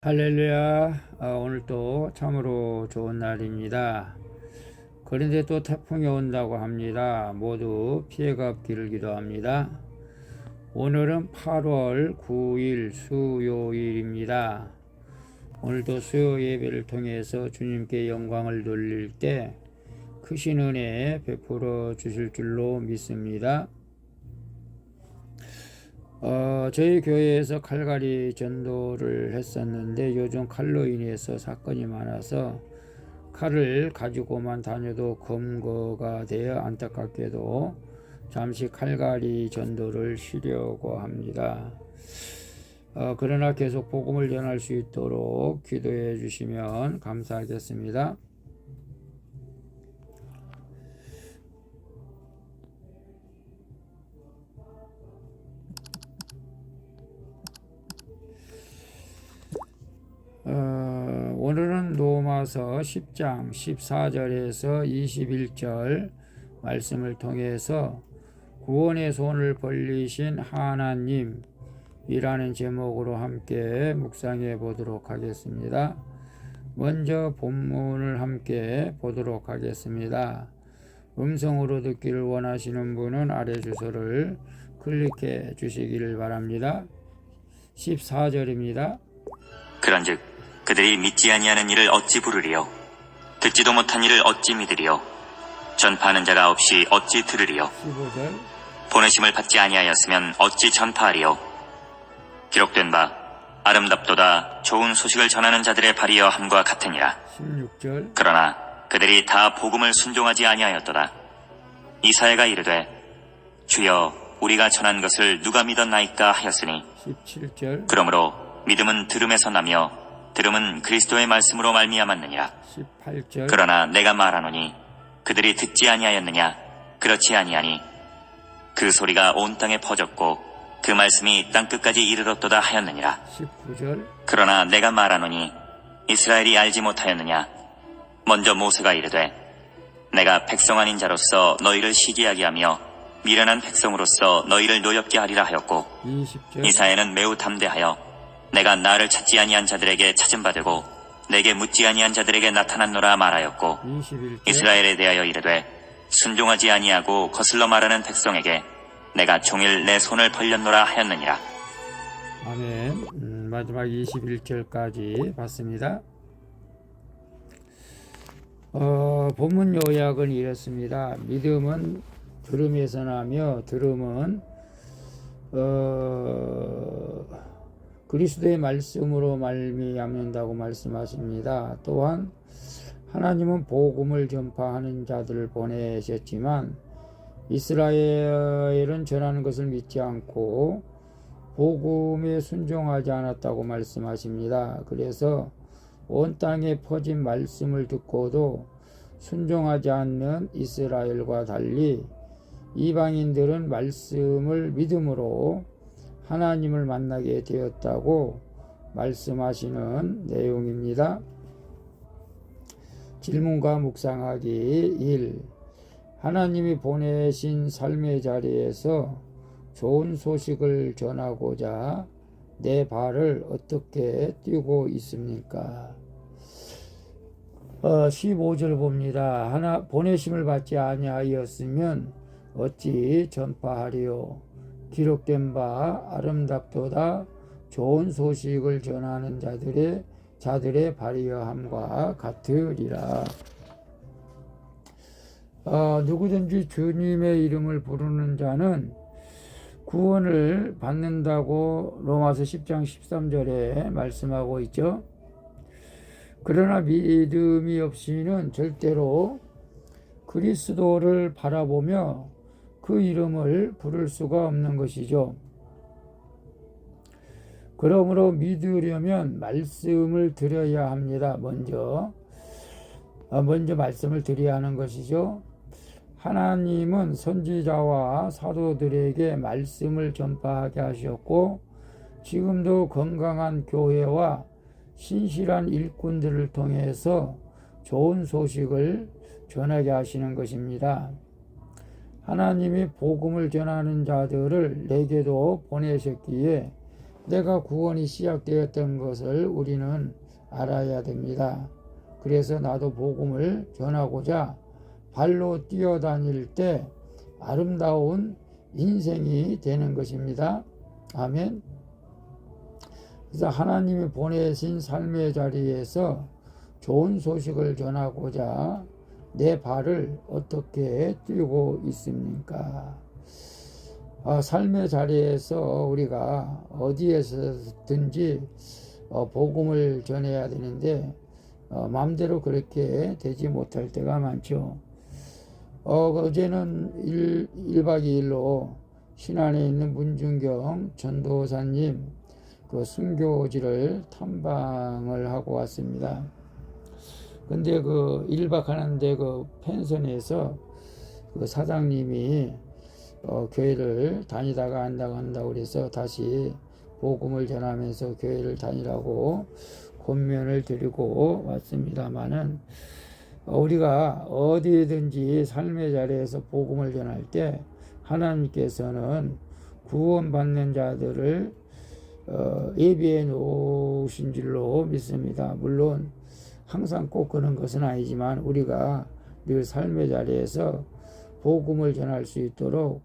할렐루야. 오늘 또 참으로 좋은 날입니다. 그런데 또 태풍이 온다고 합니다. 모두 피해가 없기를 기도합니다. 오늘은 8월 9일 수요일입니다. 오늘도 수요 예배를 통해서 주님께 영광을 돌릴 때 크신 은혜 베풀어 주실 줄로 믿습니다. 저희 교회에서 칼갈이 전도를 했었는데 요즘 칼로 인해서 사건이 많아서 칼을 가지고만 다녀도 검거가 되어 안타깝게도 잠시 칼갈이 전도를 쉬려고 합니다. 그러나 계속 복음을 전할 수 있도록 기도해 주시면 감사하겠습니다. 오늘은 로마서 10장 14절에서 21절 말씀을 통해서 구원의 손을 벌리신 하나님이라는 제목으로 함께 묵상해 보도록 하겠습니다. 먼저 본문을 함께 보도록 하겠습니다. 음성으로 듣기를 원하시는 분은 아래 주소를 클릭해 주시기를 바랍니다. 14절입니다. 그런즉 그들이 믿지 아니하는 일을 어찌 부르리요? 듣지도 못한 일을 어찌 믿으리요? 전파하는 자가 없이 어찌 들으리요? 15절. 보내심을 받지 아니하였으면 어찌 전파하리요? 기록된 바 아름답도다 좋은 소식을 전하는 자들의 발이여 함과 같으니라. 16절. 그러나 그들이 다 복음을 순종하지 아니하였도다. 이사야가 이르되 주여 우리가 전한 것을 누가 믿었나이까 하였으니 17절. 그러므로 믿음은 들음에서 나며 들음은 그리스도의 말씀으로 말미암았느니라. 18절. 그러나 내가 말하노니 그들이 듣지 아니하였느냐? 그렇지 아니하니 그 소리가 온 땅에 퍼졌고 그 말씀이 땅끝까지 이르렀도다 하였느니라. 19절. 그러나 내가 말하노니 이스라엘이 알지 못하였느냐? 먼저 모세가 이르되 내가 백성 아닌 자로서 너희를 시기하게 하며 미련한 백성으로서 너희를 노엽게 하리라 하였고 20절. 이사야는 매우 담대하여 내가 나를 찾지 아니한 자들에게 찾음 받으고 내게 묻지 아니한 자들에게 나타났노라 말하였고 21절. 이스라엘에 대하여 이르되 순종하지 아니하고 거슬러 말하는 백성에게 내가 종일 내 손을 벌렸노라 하였느니라. 아멘. 마지막 21절까지 봤습니다. 본문 요약은 이렇습니다. 믿음은 들음에서 나며 들음은 그리스도의 말씀으로 말미암는다고 말씀하십니다. 또한 하나님은 복음을 전파하는 자들을 보내셨지만 이스라엘은 전하는 것을 믿지 않고 복음에 순종하지 않았다고 말씀하십니다. 그래서 온 땅에 퍼진 말씀을 듣고도 순종하지 않는 이스라엘과 달리 이방인들은 말씀을 믿음으로 하나님을 만나게 되었다고 말씀하시는 내용입니다. 질문과 묵상하기 1. 하나님이 보내신 삶의 자리에서 좋은 소식을 전하고자 내 발을 어떻게 띄고 있습니까? 15절 봅니다. 보내심을 받지 아니하였으면 어찌 전파하리요? 기록된 바 아름답도다 좋은 소식을 전하는 자들의 발이여함과 같으리라. 누구든지 주님의 이름을 부르는 자는 구원을 받는다고 로마서 10장 13절에 말씀하고 있죠. 그러나 믿음이 없이는 절대로 그리스도를 바라보며 그 이름을 부를 수가 없는 것이죠. 그러므로 믿으려면 말씀을 드려야 합니다. 먼저 말씀을 드려야 하는 것이죠. 하나님은 선지자와 사도들에게 말씀을 전파하게 하셨고 지금도 건강한 교회와 신실한 일꾼들을 통해서 좋은 소식을 전하게 하시는 것입니다. 하나님이 복음을 전하는 자들을 내게도 보내셨기에 내가 구원이 시작되었던 것을 우리는 알아야 됩니다. 그래서 나도 복음을 전하고자 발로 뛰어다닐 때 아름다운 인생이 되는 것입니다. 아멘. 그래서 하나님이 보내신 삶의 자리에서 좋은 소식을 전하고자 내 발을 어떻게 뛰고 있습니까? 삶의 자리에서 우리가 어디에서든지 복음을 전해야 되는데 마음대로 그렇게 되지 못할 때가 많죠. 어제는 1박 2일로 신안에 있는 문중경 전도사님 그 순교지를 탐방을 하고 왔습니다. 근데 그 1박 하는데 그 펜션에서 그 사장님이 교회를 다니다가 안 나간다고 그래서 다시 복음을 전하면서 교회를 다니라고 권면을 드리고 왔습니다마는 우리가 어디든지 삶의 자리에서 복음을 전할 때 하나님께서는 구원받는 자들을 예비해 놓으신 줄로 믿습니다. 물론 항상 꼭 그런 것은 아니지만 우리가 늘 삶의 자리에서 복음을 전할 수 있도록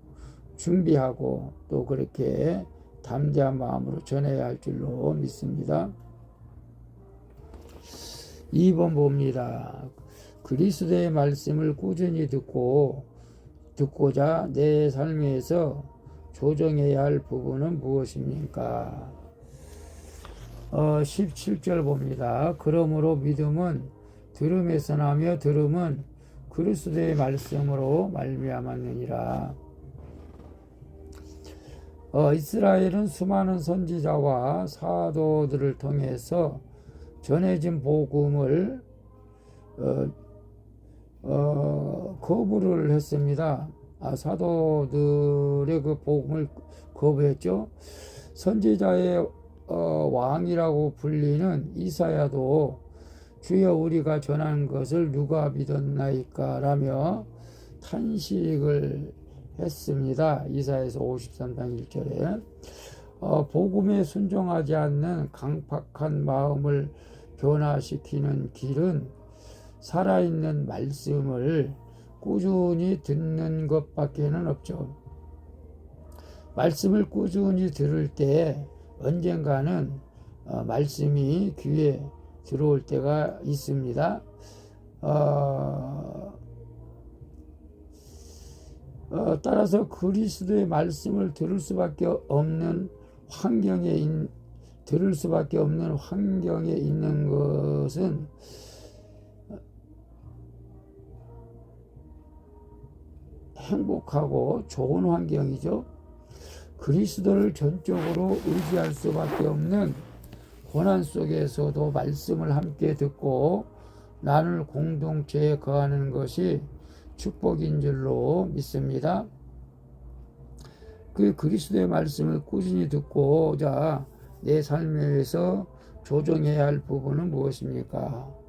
준비하고 또 그렇게 담대한 마음으로 전해야 할 줄로 믿습니다. 2번 봅니다. 그리스도의 말씀을 꾸준히 듣고자 내 삶에서 조정해야 할 부분은 무엇입니까? 17절 봅니다. 그러므로 믿음은 들음에서 나며 들음은 그리스도의 말씀으로 말미암았느니라. 이스라엘은 수많은 선지자와 사도들을 통해서 전해진 복음을 거부를 했습니다. 사도들의 그 복음을 거부했죠. 선지자의 왕이라고 불리는 이사야도 주여 우리가 전한 것을 누가 믿었나이까 라며 탄식을 했습니다. 이사야서 53장 1절에 복음에 순종하지 않는 강팍한 마음을 변화시키는 길은 살아있는 말씀을 꾸준히 듣는 것밖에는 없죠. 말씀을 꾸준히 들을 때 언젠가는 말씀이 귀에 들어올 때가 있습니다. 따라서 그리스도의 말씀을 들을 수밖에 없는 환경에 있는 것은 행복하고 좋은 환경이죠. 그리스도를 전적으로 의지할 수밖에 없는 고난 속에서도 말씀을 함께 듣고 나눌 공동체에 거하는 것이 축복인 줄로 믿습니다. 그 그리스도의 말씀을 꾸준히 듣고자 내 삶에서 조정해야 할 부분은 무엇입니까?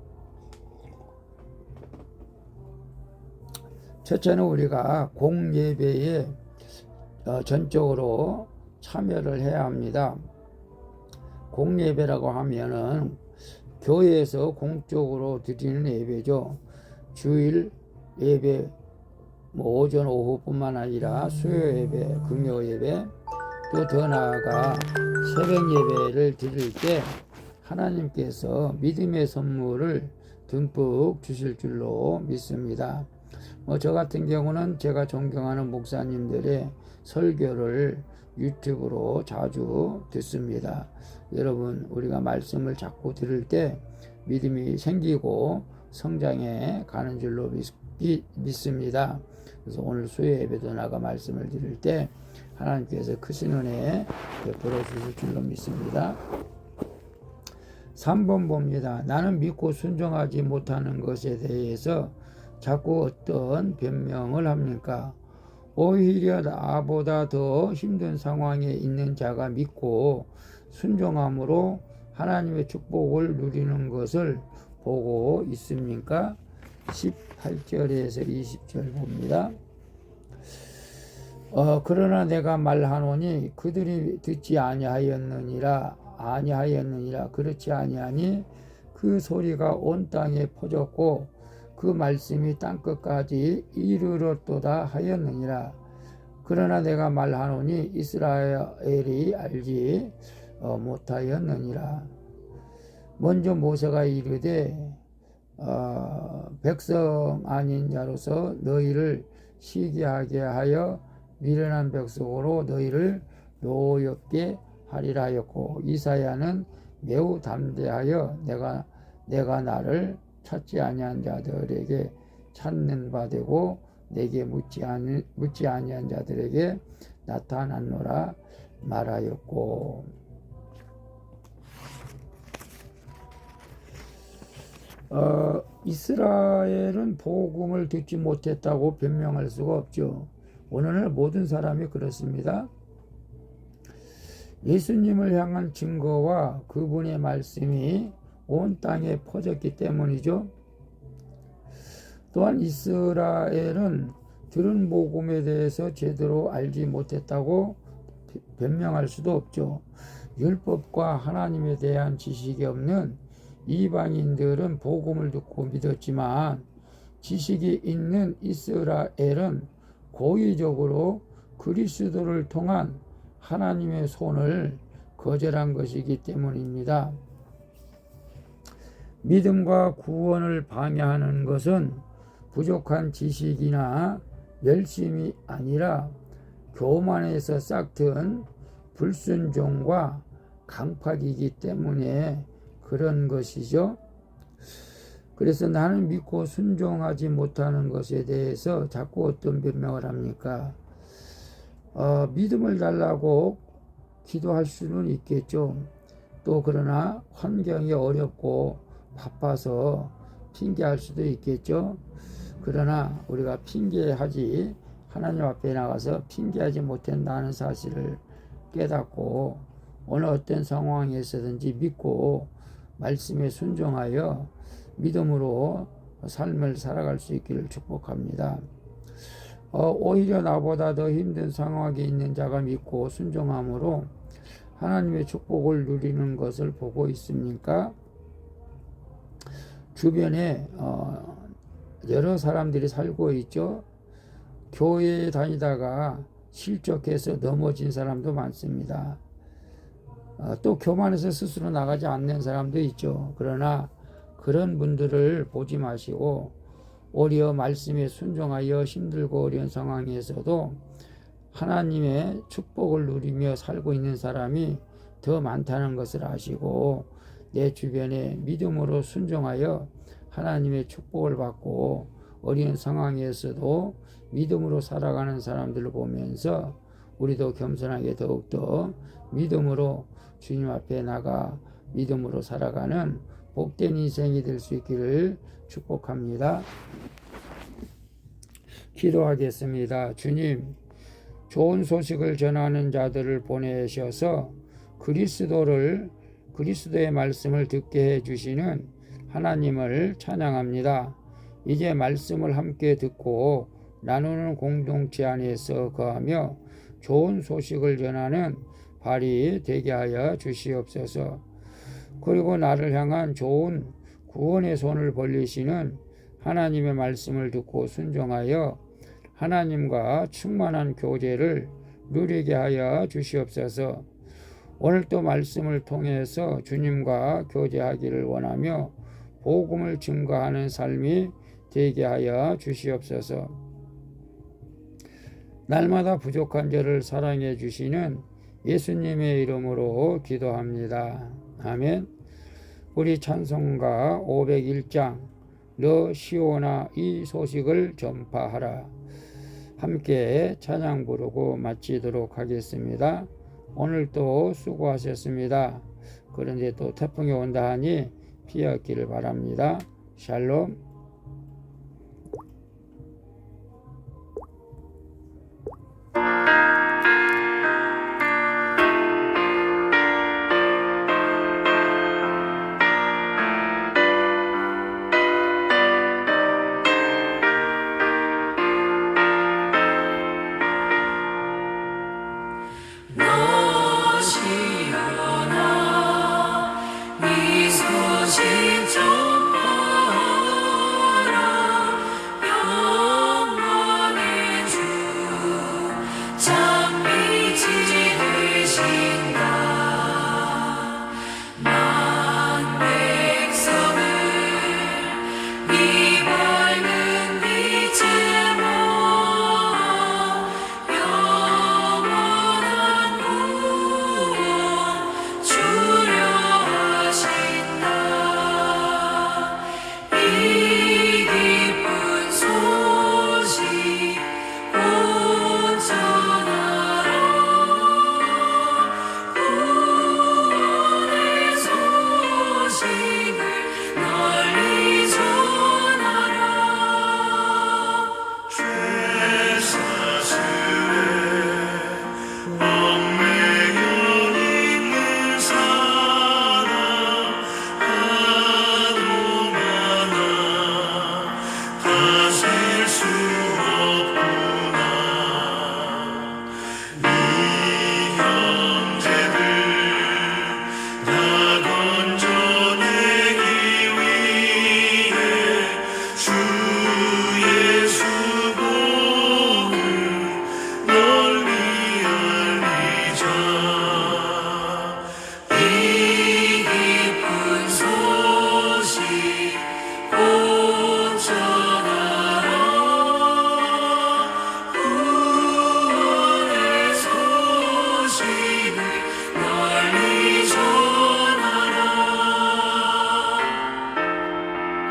첫째는 우리가 공예배에 전적으로 참여를 해야 합니다. 공예배라고 하면은 교회에서 공적으로 드리는 예배죠. 주일 예배, 오전 오후뿐만 아니라 수요 예배, 금요 예배, 또 더 나아가 새벽 예배를 드릴 때 하나님께서 믿음의 선물을 듬뿍 주실 줄로 믿습니다. 저 같은 경우는 제가 존경하는 목사님들의 설교를 유튜브로 자주 듣습니다. 여러분, 우리가 말씀을 자꾸 들을 때 믿음이 생기고 성장해 가는 줄로 믿습니다. 그래서 오늘 수요 예배도 나가 말씀을 드릴 때 하나님께서 크신 은혜 베풀어 주실 줄로 믿습니다. 3번 봅니다. 나는 믿고 순종하지 못하는 것에 대해서 자꾸 어떤 변명을 합니까? 오히려 나보다 더 힘든 상황에 있는 자가 믿고 순종함으로 하나님의 축복을 누리는 것을 보고 있습니까? 18절에서 20절 봅니다. 그러나 내가 말하노니 그들이 듣지 아니하였느니라. 그렇지 아니하니 그 소리가 온 땅에 퍼졌고 그 말씀이 땅끝까지 이르렀도다 하였느니라. 그러나 내가 말하노니 이스라엘이 알지 못하였느니라. 먼저 모세가 이르되 백성 아닌 자로서 너희를 시기하게 하여 미련한 백성으로 너희를 노엽게 하리라 하였고, 이사야는 매우 담대하여 내가 나를 찾지 아니한 자들에게 찾는 바 되고 내게 묻지 아니한 자들에게 나타났노라 말하였고. 이스라엘은 복음을 듣지 못했다고 변명할 수가 없죠. 오늘날 모든 사람이 그렇습니다. 예수님을 향한 증거와 그분의 말씀이 온 땅에 퍼졌기 때문이죠. 또한 이스라엘은 들은 복음에 대해서 제대로 알지 못했다고 변명할 수도 없죠. 율법과 하나님에 대한 지식이 없는 이방인들은 복음을 듣고 믿었지만 지식이 있는 이스라엘은 고의적으로 그리스도를 통한 하나님의 손을 거절한 것이기 때문입니다. 믿음과 구원을 방해하는 것은 부족한 지식이나 열심이 아니라 교만에서 싹튼 불순종과 강팍이기 때문에 그런 것이죠. 그래서 나는 믿고 순종하지 못하는 것에 대해서 자꾸 어떤 변명을 합니까? 믿음을 달라고 기도할 수는 있겠죠. 또 그러나 환경이 어렵고 바빠서 핑계할 수도 있겠죠. 그러나 우리가 핑계하지 하나님 앞에 나가서 핑계하지 못한다는 사실을 깨닫고 어느 어떤 상황에서든지 믿고 말씀에 순종하여 믿음으로 삶을 살아갈 수 있기를 축복합니다. 오히려 나보다 더 힘든 상황에 있는 자가 믿고 순종함으로 하나님의 축복을 누리는 것을 보고 있습니까? 주변에 여러 사람들이 살고 있죠. 교회에 다니다가 실족해서 넘어진 사람도 많습니다. 또 교만해서 스스로 나가지 않는 사람도 있죠. 그러나 그런 분들을 보지 마시고 오히려 말씀에 순종하여 힘들고 어려운 상황에서도 하나님의 축복을 누리며 살고 있는 사람이 더 많다는 것을 아시고 내 주변에 믿음으로 순종하여 하나님의 축복을 받고 어려운 상황에서도 믿음으로 살아가는 사람들을 보면서 우리도 겸손하게 더욱더 믿음으로 주님 앞에 나가 믿음으로 살아가는 복된 인생이 될 수 있기를 축복합니다. 기도하겠습니다. 주님, 좋은 소식을 전하는 자들을 보내셔서 그리스도의 말씀을 듣게 해주시는 하나님을 찬양합니다. 이제 말씀을 함께 듣고 나누는 공동체 안에서 거하며 좋은 소식을 전하는 발이 되게 하여 주시옵소서. 그리고 나를 향한 좋은 구원의 손을 벌리시는 하나님의 말씀을 듣고 순종하여 하나님과 충만한 교제를 누리게 하여 주시옵소서. 오늘도 말씀을 통해서 주님과 교제하기를 원하며 복음을 증거하는 삶이 되게 하여 주시옵소서. 날마다 부족한 저를 사랑해 주시는 예수님의 이름으로 기도합니다. 아멘. 우리 찬송가 501장 너 시온아 이 소식을 전파하라. 함께 찬양 부르고 마치도록 하겠습니다. 오늘도 수고하셨습니다. 그런데 또 태풍이 온다 하니 피하기를 바랍니다. 샬롬.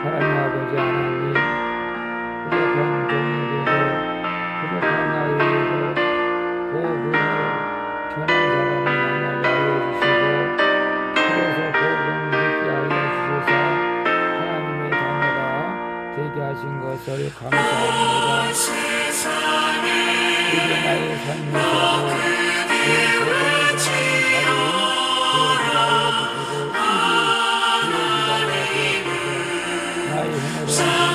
사랑의 아버지 하나님, 부족한 종에게도 부족한 아이에게도 복음을 전한 사람을 만나게 하여 주시고, 그래서 복음을 믿게 하여 주셔서 하나님의 자녀가 되게 하신 것을 감사합니다. 이제 나의 삶에서도 이 복음을 전하는 자리 되어지게 하여 주시고, 일이 되어지게 하여 주시고, 나의 힘으로